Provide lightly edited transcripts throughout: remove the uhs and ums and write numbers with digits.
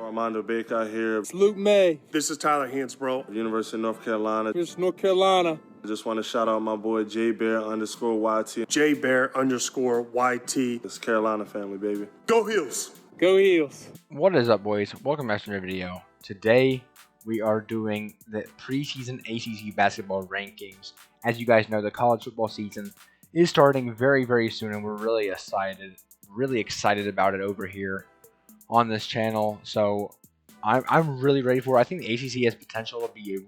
Armando Baker here. It's Luke May. This is Tyler Hansbrough. University of North Carolina. Here's North Carolina. I just want to shout out my boy JBear_YT. JBear_YT. It's Carolina family, baby. Go Heels. Go Heels. What is up, boys? Welcome back to another video. Today, we are doing the preseason ACC basketball rankings. As you guys know, the college football season is starting very, very soon, and we're really excited about it over here on this channel. So I'm really ready for it. I think the ACC has potential to be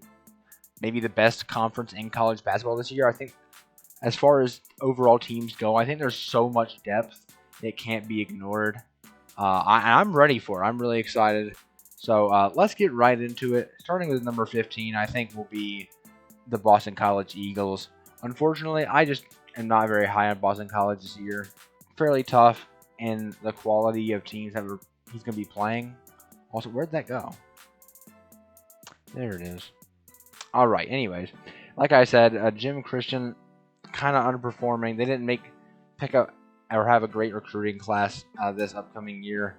maybe the best conference in college basketball this year. I think as far as overall teams go, I think there's so much depth it can't be ignored. I'm ready for it. I'm really excited. So let's get right into it. Starting with number 15, I think will be the Boston College Eagles. Unfortunately, I just am not very high on Boston College this year. Fairly tough in the quality of teams that he's going to be playing. Also, where'd that go? There it is. All right. Anyways, like I said, Jim Christian kind of underperforming. They didn't pick up or have a great recruiting class this upcoming year.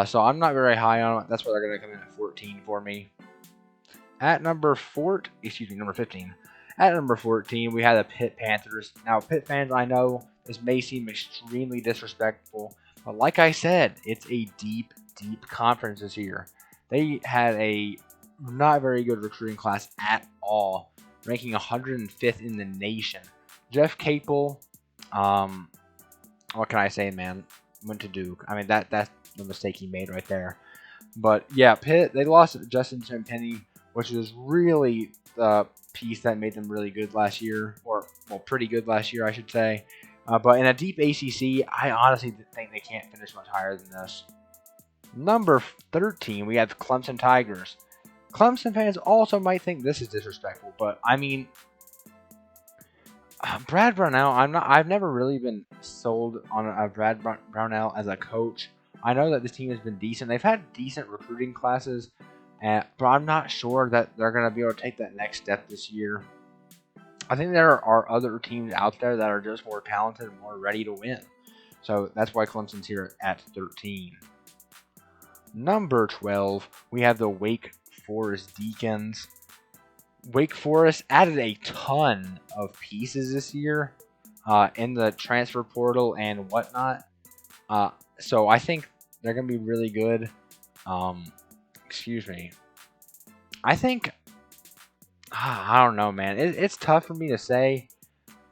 So I'm not very high on it. That's why they're going to come in at 14 for me. At number 15. At number 14, we had the Pitt Panthers. Now, Pitt fans, I know this may seem extremely disrespectful, but like I said, it's a deep conference this year. They had a not very good recruiting class at all, ranking 105th in the nation. Jeff Capel, what can I say, man? Went to Duke. I mean, that's the mistake he made right there. But yeah, Pitt, they lost Justin Champagnie, which was really the piece that made them really good last year, or well, pretty good last year, I should say. But in a deep ACC, I honestly think they can't finish much higher than this. Number 13, we have Clemson Tigers. Clemson fans also might think this is disrespectful, but I mean, Brad Brownell, I've never really been sold on Brad Brownell as a coach. I know that this team has been decent. They've had decent recruiting classes, but I'm not sure that they're going to be able to take that next step this year. I think there are other teams out there that are just more talented and more ready to win. So that's why Clemson's here at 13. Number 12, we have the Wake Forest Deacons. Wake Forest added a ton of pieces this year in the transfer portal and whatnot. So I think they're going to be really good. I think, I don't know, man. It's tough for me to say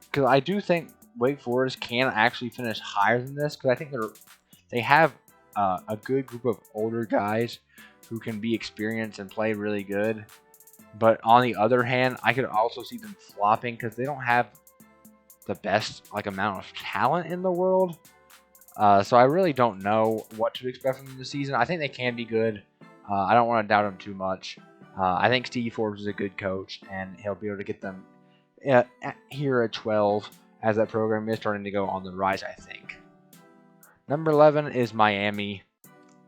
because I do think Wake Forest can actually finish higher than this because I think they have a good group of older guys who can be experienced and play really good. But on the other hand, I could also see them flopping because they don't have the best amount of talent in the world. So I really don't know what to expect from them this season. I think they can be good. I don't want to doubt them too much. I think Steve Forbes is a good coach, and he'll be able to get them here at 12 as that program is starting to go on the rise, I think. Number 11 is Miami.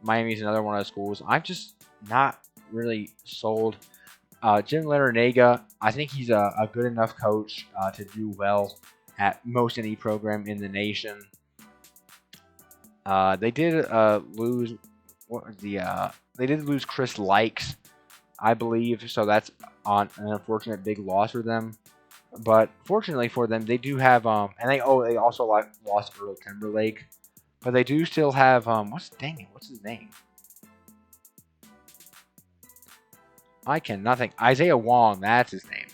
Miami's another one of the schools I'm just not really sold. Jim Larranaga, I think he's a good enough coach to do well at most any program in the nation. They did lose Chris Likes, I believe, so that's an unfortunate big loss for them. But fortunately for them, they do have and they also lost Earl Timberlake, but they do still have what's his name? I cannot think. Isaiah Wong, that's his name.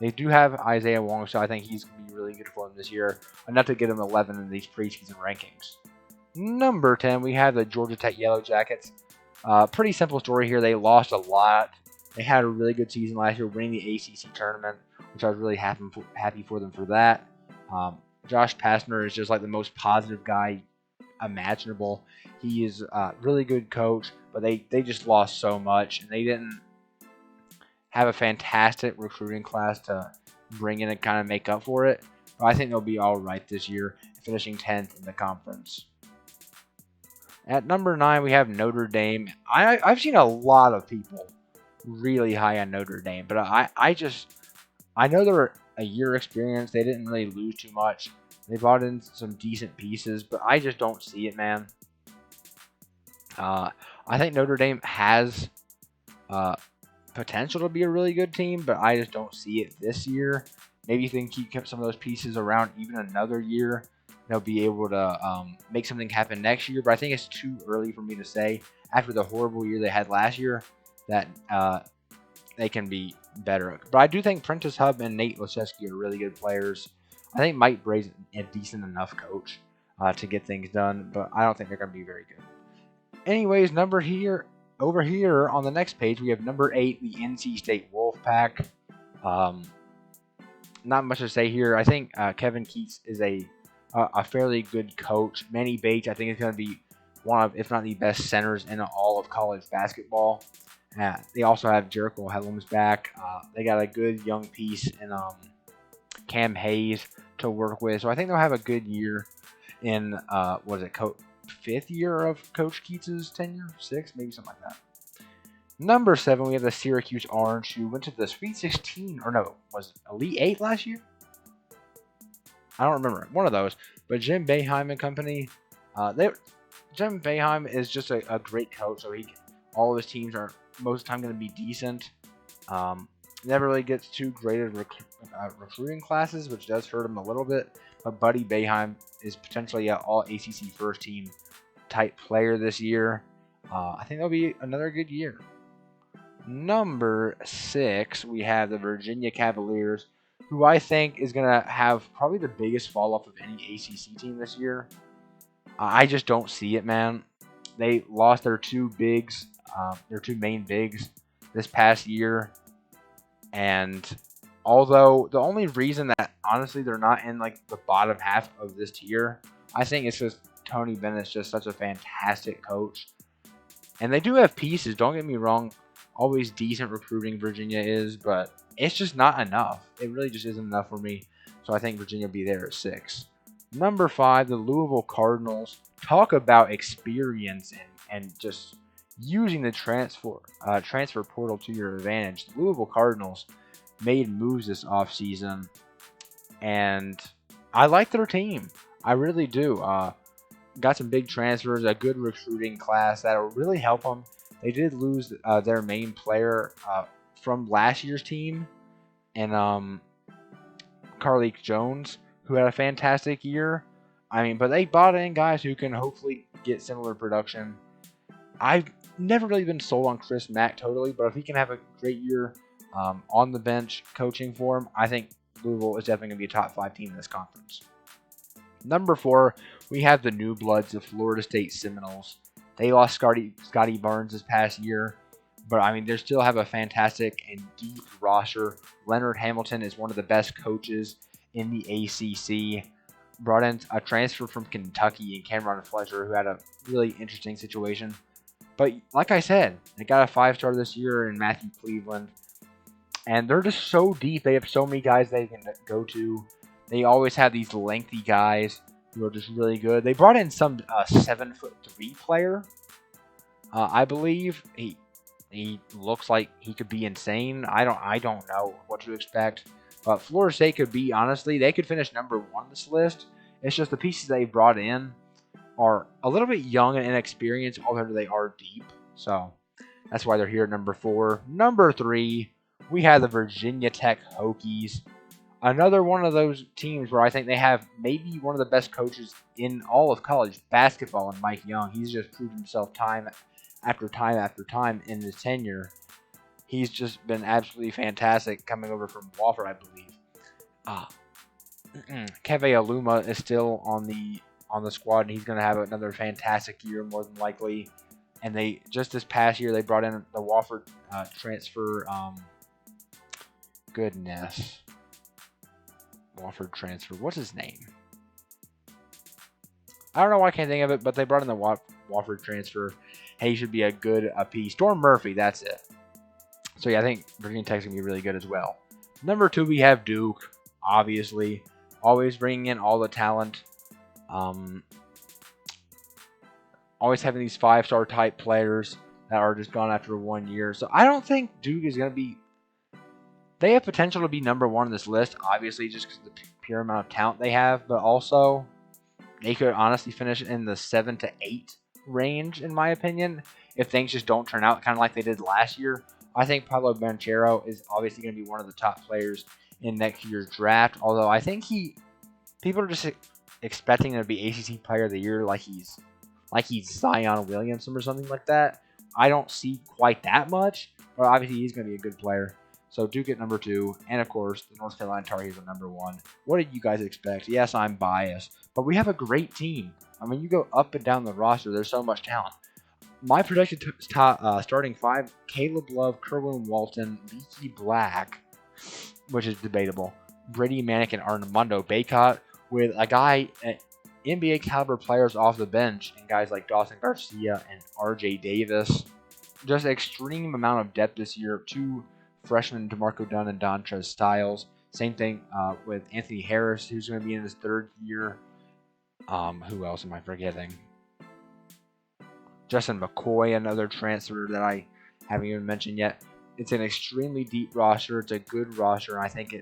They do have Isaiah Wong, so I think he's going to be really good for them this year. Enough to get him 11 in these preseason rankings. Number 10, we have the Georgia Tech Yellow Jackets. Pretty simple story here. They lost a lot. They had a really good season last year, winning the ACC tournament, which I was really happy for them for that. Josh Pastner is just like the most positive guy imaginable. He is a really good coach, but they just lost so much, and they didn't have a fantastic recruiting class to bring in and kind of make up for it. But I think they'll be all right this year, finishing 10th in the conference. At number 9, we have Notre Dame. I've seen a lot of people really high on Notre Dame, but I know they're a year experience. They didn't really lose too much. They brought in some decent pieces, but I just don't see it, man. I think Notre Dame has potential to be a really good team, but I just don't see it this year. Maybe if they can keep some of those pieces around even another year, they'll be able to make something happen next year. But I think it's too early for me to say after the horrible year they had last year that they can be better. But I do think Prentice Hub and Nate Laszewski are really good players. I think Mike Bray's a decent enough coach to get things done, but I don't think they're going to be very good. Anyways, over here on the next page, we have number 8, the NC State Wolfpack. Not much to say here. I think Kevin Keats is a fairly good coach. Manny Bates, I think, is going to be one of, if not the best centers in all of college basketball. They also have Jericho Helms back. They got a good young piece in Cam Hayes to work with. So I think they'll have a good year in, fifth year of Coach Keats' tenure? 6th? Maybe something like that. Number 7, we have the Syracuse Orange, who went to the Sweet 16, or no, was Elite 8 last year? I don't remember. One of those. But Jim Boeheim and company, Jim Boeheim is just a great coach, so all of his teams are most of the time going to be decent. Never really gets too great at recruiting classes, which does hurt him a little bit. But Buddy Boeheim is potentially an all ACC first team type player this year. I think that'll be another good year. Number 6, we have the Virginia Cavaliers, who I think is going to have probably the biggest fall off of any ACC team this year. I just don't see it, man. They lost their two bigs, their two main bigs this past year. And although the only reason that honestly they're not in like the bottom half of this tier, I think it's just Tony Bennett's just such a fantastic coach. And they do have pieces, don't get me wrong. Always decent recruiting Virginia is, but it's just not enough. It really just isn't enough for me. So I think Virginia will be there at 6. Number 5, the Louisville Cardinals. Talk about experience and just using the transfer portal to your advantage. The Louisville Cardinals made moves this offseason, and I like their team. I really do. Got some big transfers, a good recruiting class that will really help them. They did lose their main player from last year's team, and Carlik Jones, who had a fantastic year. I mean, but they bought in guys who can hopefully get similar production. I've never really been sold on Chris Mack totally, but if he can have a great year on the bench coaching for him, I think Louisville is definitely going to be a top 5 team in this conference. Number 4, we have the New Bloods, the Florida State Seminoles. They lost Scotty Barnes this past year, but I mean, they still have a fantastic and deep roster. Leonard Hamilton is one of the best coaches in the ACC. Brought in a transfer from Kentucky and Cameron Fletcher, who had a really interesting situation. But like I said, they got a 5-star this year in Matthew Cleveland. And they're just so deep. They have so many guys they can go to. They always have these lengthy guys who are just really good. They brought in some 7'3" player. I believe he looks like he could be insane. I don't know what to expect. But Florida State could be, honestly, they could finish number 1 on this list. It's just the pieces they brought in are a little bit young and inexperienced, although they are deep. So that's why they're here at number 4. Number 3, we have the Virginia Tech Hokies. Another one of those teams where I think they have maybe one of the best coaches in all of college basketball in Mike Young. He's just proved himself time after time after time in his tenure. He's just been absolutely fantastic coming over from Wofford, I believe. Keve Aluma is still on the squad, and he's going to have another fantastic year more than likely. And they just this past year they brought in the Wofford transfer. Wofford transfer. What's his name? I don't know why I can't think of it, but they brought in the Wofford transfer. Hey, he should be a good piece. Storm Murphy, that's it. So yeah, I think Virginia Tech's going to be really good as well. Number 2, we have Duke, obviously. Always bringing in all the talent. Always having these 5-star type players that are just gone after 1 year. So I don't think Duke is going to be... They have potential to be number 1 on this list, obviously, just because of the pure amount of talent they have. But also, they could honestly finish in the 7 to 8 range, in my opinion. if things just don't turn out kind of like they did last year, I think Pablo Banchero is obviously going to be one of the top players in next year's draft. Although I think people are just expecting him to be ACC Player of the Year like he's Zion Williamson or something like that. I don't see quite that much, but obviously he's going to be a good player. So Duke at number 2, and of course the North Carolina Tar Heels at number 1. What did you guys expect? Yes, I'm biased, but we have a great team. I mean, you go up and down the roster, there's so much talent. My projected starting 5: Caleb Love, Kerwin Walton, Leaky Black, which is debatable, Brady Manick, and Armando Bacot, with a guy at NBA caliber players off the bench and guys like Dawson Garcia and RJ Davis. Just extreme amount of depth this year. 2 freshmen, DeMarco Dunn and Dontrez Styles. Same thing with Anthony Harris, who's going to be in his 3rd year. Who else am I forgetting? Justin McCoy, another transfer that I haven't even mentioned yet. It's an extremely deep roster. It's a good roster. And I think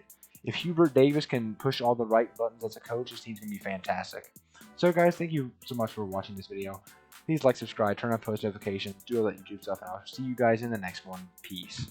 if Hubert Davis can push all the right buttons as a coach, this team's going to be fantastic. So, guys, thank you so much for watching this video. Please like, subscribe, turn on post notifications, do all that YouTube stuff, and I'll see you guys in the next one. Peace.